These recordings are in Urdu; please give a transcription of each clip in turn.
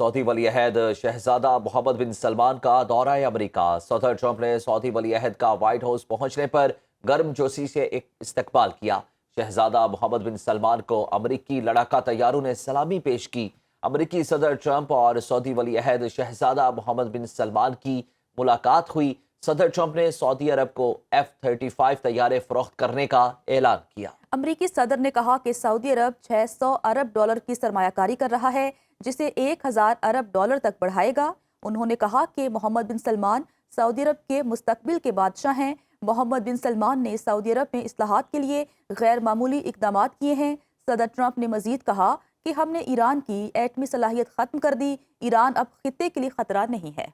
سعودی ولی عہد شہزادہ محمد بن سلمان کا دورہ امریکہ۔ صدر ٹرمپ نے سعودی ولی عہد کا وائٹ ہاؤس پہنچنے پر گرم جوشی سے استقبال کیا۔ شہزادہ محمد بن سلمان کو امریکی لڑاکا طیاروں نے سلامی پیش کی۔ امریکی صدر ٹرمپ اور سعودی ولی عہد شہزادہ محمد بن سلمان کی ملاقات ہوئی۔ صدر ٹرمپ نے سعودی عرب کو F-35 طیارے فروخت کرنے کا اعلان کیا۔ امریکی صدر نے کہا کہ سعودی عرب 600 ارب ڈالر کی سرمایہ کاری کر رہا ہے، جسے 1000 ارب ڈالر تک بڑھائے گا۔ انہوں نے کہا کہ محمد بن سلمان سعودی عرب کے مستقبل کے بادشاہ ہیں۔ محمد بن سلمان نے سعودی عرب میں اصلاحات کے لیے غیر معمولی اقدامات کیے ہیں۔ صدر ٹرمپ نے مزید کہا کہ ہم نے ایران کی ایٹمی صلاحیت ختم کر دی، ایران اب خطے کے لیے خطرہ نہیں ہے۔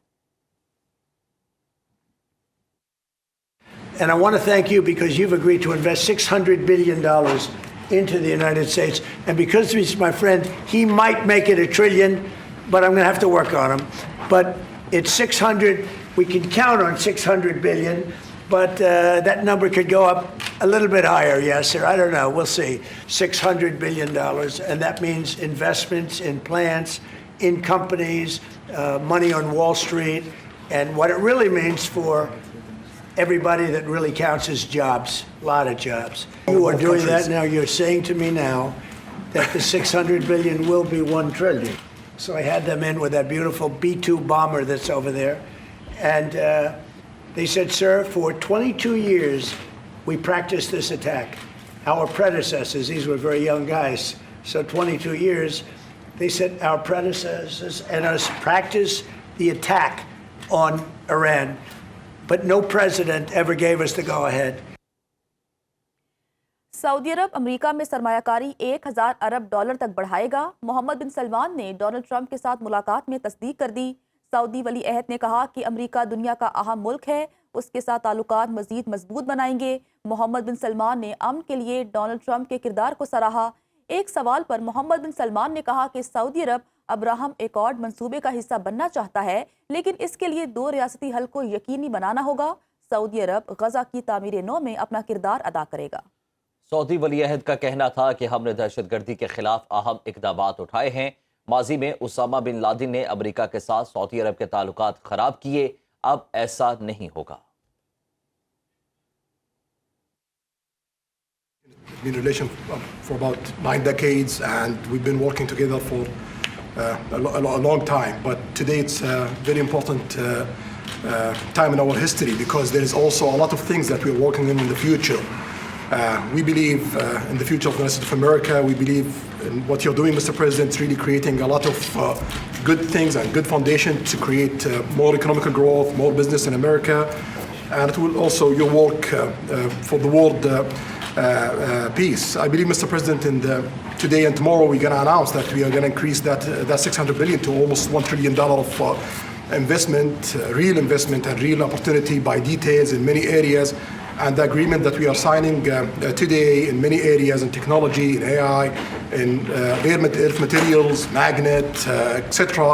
And I want to thank you because you've agreed to invest $600 billion into the United States. And because he's my friend, he might make it $1 trillion, but I'm going to have to work on him. But it's 600. We can count on 600 billion, but that number could go up a little bit higher. Yes, sir. I don't know. We'll see. $600 billion. And that means investments in plants, in companies, money on Wall Street. And what it really means for everybody that really counts is jobs, a lot of jobs. You are doing that now. You're saying to me now that the 600 billion will be 1 trillion. So I had them in with that beautiful B-2 bomber that's over there. And they said, sir, for 22 years, we practiced this attack. Our predecessors, these were very young guys, so 22 years, they said our predecessors and us practiced the attack on Iran. But no president ever gave us the go-ahead. سعودی عرب امریکہ میں سرمایہ کاری 1000 ارب ڈالر تک بڑھائے گا۔ محمد بن سلمان نے ڈونلڈ ٹرمپ کے ساتھ ملاقات میں تصدیق کر دی۔ سعودی ولی عہد نے کہا کہ امریکہ دنیا کا اہم ملک ہے، اس کے ساتھ تعلقات مزید مضبوط بنائیں گے۔ محمد بن سلمان نے امن کے لیے ڈونلڈ ٹرمپ کے کردار کو سراہا۔ ایک سوال پر محمد بن سلمان نے کہا کہ سعودی عرب ابراہم ایکارڈ منصوبے کا حصہ بننا چاہتا ہے، لیکن اس کے لیے 2 ریاستی حل کو یقینی بنانا ہوگا۔ سعودی عرب غزہ کی تعمیر نو میں اپنا کردار ادا کرے گا۔ سعودی ولی عہد کا کہنا تھا کہ ہم نے دہشت گردی کے خلاف اہم اقدامات اٹھائے ہیں۔ ماضی میں اسامہ بن لادن نے امریکہ کے ساتھ سعودی عرب کے تعلقات خراب کیے، اب ایسا نہیں ہوگا۔ It's been a relation for about 9 decades, and we've been working together for a long time. But today it's a very important time in our history because there is also a lot of things that we're working in the future. We believe in the future of the United States of America. We believe in what you're doing, Mr. President. It's really creating a lot of good things and good foundation to create more economical growth, more business in America. And it will also your work for the world peace. I believe, Mr. President, today and tomorrow we're going to announce that we are going to increase that $600 billion to almost $1 trillion of investment, real investment and real opportunity by details in many areas. And the agreement that we are signing today in many areas, in technology, in AI, in earth materials, magnet, etc.,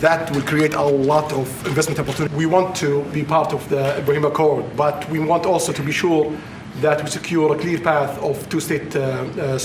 that will create a lot of investment opportunity. We want to be part of the Ibrahim Accord, but we want also to be sure that we secure a clear path of two-state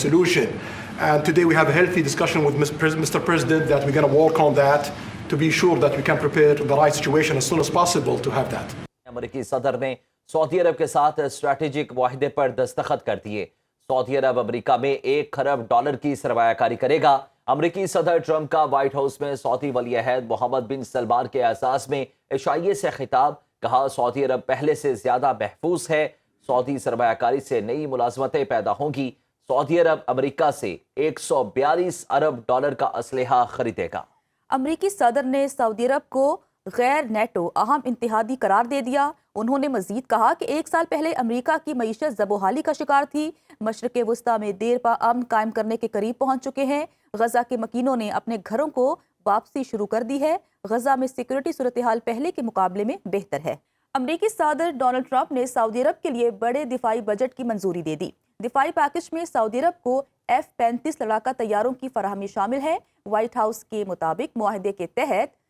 solution. And today we have a healthy discussion with Mr. President that we're going to work on that to be sure that we can prepare the right situation as soon as possible to have that. امریکی صدر نے سعودی عرب کے ساتھ اسٹریٹجک معاہدے پر دستخط کر دیے۔ سعودی عرب امریکہ میں $1 خرب کی سرمایہ کاری کرے گا۔ امریکی صدر ٹرمپ کا وائٹ ہاؤس میں سعودی ولی عہد محمد بن سلمان کے اعزاز میں عشائیے سے خطاب، کہا سعودی عرب پہلے سے زیادہ محفوظ ہے، سعودی سرمایہ کاری سے نئی ملازمتیں پیدا ہوں گی۔ سعودی عرب امریکہ سے $142 ارب کا اسلحہ خریدے گا۔ امریکی صدر نے سعودی عرب کو غیر نیٹو اہم اتحادی قرار دے دیا۔ انہوں نے مزید کہا کہ 1 سال پہلے امریکہ کی معیشت زب و حالی کا شکار تھی، مشرق وسطیٰ میں دیر پا امن قائم کرنے کے قریب پہنچ چکے ہیں۔ غزہ کے مکینوں نے اپنے گھروں کو واپسی شروع کر دی ہے۔ غزہ میں سیکورٹی صورتحال پہلے کے مقابلے میں بہتر ہے۔ امریکی صدر ڈونلڈ ٹرمپ نے سعودی عرب کے لیے بڑے دفاعی بجٹ کی منظوری دے دی۔ دفاعی پیکج میں سعودی عرب کو F-35 لڑاکا طیاروں کی فراہمی شامل ہے۔ وائٹ ہاؤس کے مطابق معاہدے کے تحت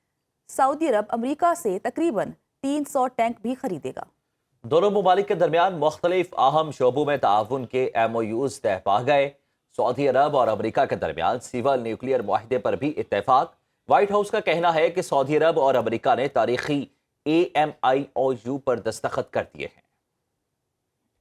سعودی عرب امریکہ سے تقریباً 300 ٹینک بھی خریدے گا۔ دونوں ممالک کے درمیان مختلف اہم شعبوں میں تعاون کے MOUs طے پا گئے۔ سعودی عرب اور امریکہ کے درمیان سول نیوکلیئر معاہدے پر بھی اتفاق۔ وائٹ ہاؤس کا کہنا ہے کہ سعودی عرب اور امریکہ نے تاریخی AMIOU پر دستخط کر دیے ہیں۔